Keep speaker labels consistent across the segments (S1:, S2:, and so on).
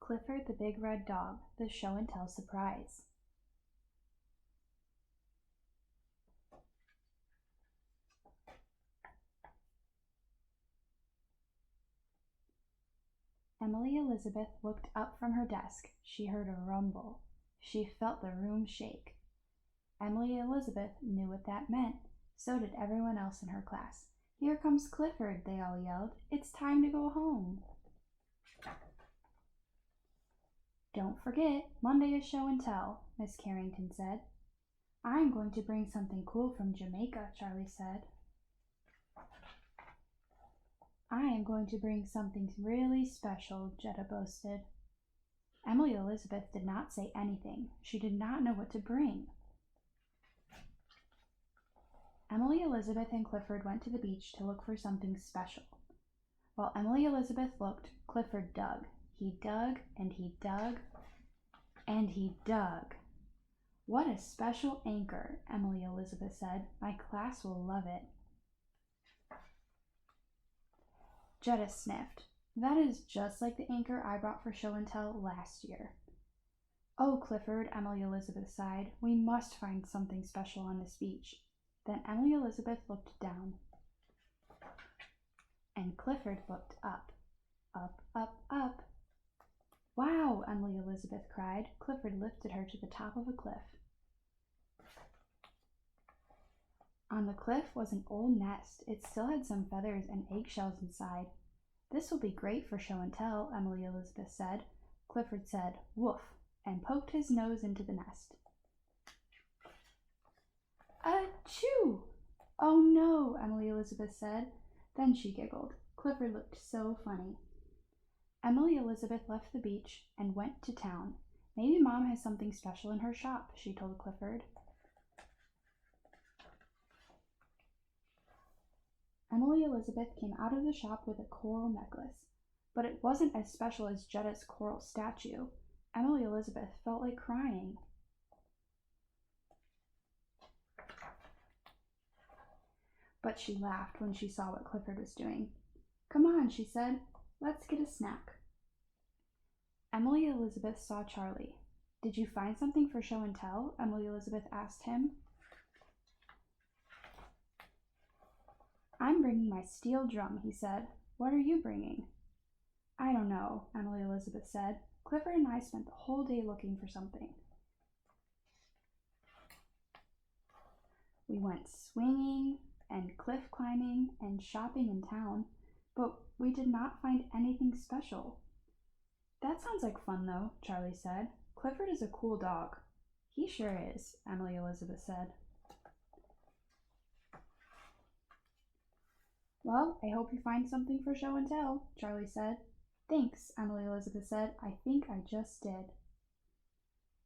S1: Clifford the Big Red Dog, the Show and Tell Surprise. Emily Elizabeth looked up from her desk. She heard a rumble. She felt the room shake. Emily Elizabeth knew what that meant. So did everyone else in her class. "Here comes Clifford," they all yelled. "It's time to go home." "Don't forget, Monday is show and tell," Miss Carrington said. "I'm going to bring something cool from Jamaica," Charlie said. "I am going to bring something really special," Jetta boasted. Emily Elizabeth did not say anything. She did not know what to bring. Emily Elizabeth and Clifford went to the beach to look for something special. While Emily Elizabeth looked, Clifford dug. He dug, and he dug, and he dug. "What a special anchor," Emily Elizabeth said. "My class will love it." Jetta sniffed. "That is just like the anchor I brought for show and tell last year." "Oh, Clifford," Emily Elizabeth sighed. "We must find something special on this beach." Then Emily Elizabeth looked down. And Clifford looked up. Up, up, up. "Wow!" Emily Elizabeth cried. Clifford lifted her to the top of a cliff. On the cliff was an old nest. It still had some feathers and eggshells inside. "This will be great for show and tell," Emily Elizabeth said. Clifford said, "Woof," and poked his nose into the nest. "Achoo! Oh no," Emily Elizabeth said. Then she giggled. Clifford looked so funny. Emily Elizabeth left the beach and went to town. "Maybe Mom has something special in her shop," she told Clifford. Emily Elizabeth came out of the shop with a coral necklace, but it wasn't as special as Jetta's coral statue. Emily Elizabeth felt like crying. But she laughed when she saw what Clifford was doing. "Come on," she said. "Let's get a snack." Emily Elizabeth saw Charlie. "Did you find something for show and tell?" Emily Elizabeth asked him. "I'm bringing my steel drum," he said. "What are you bringing?" "I don't know," Emily Elizabeth said. "Clifford and I spent the whole day looking for something. We went swinging and cliff climbing and shopping in town, but we did not find anything special." "That sounds like fun, though," Charlie said. "Clifford is a cool dog." "He sure is," Emily Elizabeth said. "Well, I hope you find something for show and tell," Charlie said. "Thanks," Emily Elizabeth said. "I think I just did."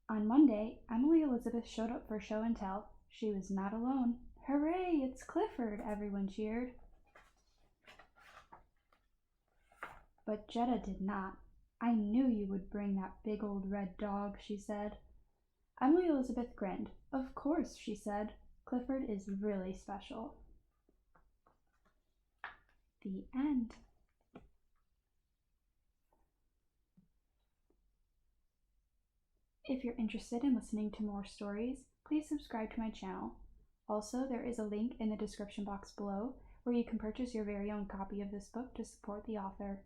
S1: On Monday, Emily Elizabeth showed up for show and tell. She was not alone. "Hooray, it's Clifford!" everyone cheered. But Jetta did not. "I knew you would bring that big old red dog," she said. Emily Elizabeth grinned. "Of course," she said. "Clifford is really special." The end. If you're interested in listening to more stories, please subscribe to my channel. Also, there is a link in the description box below where you can purchase your very own copy of this book to support the author.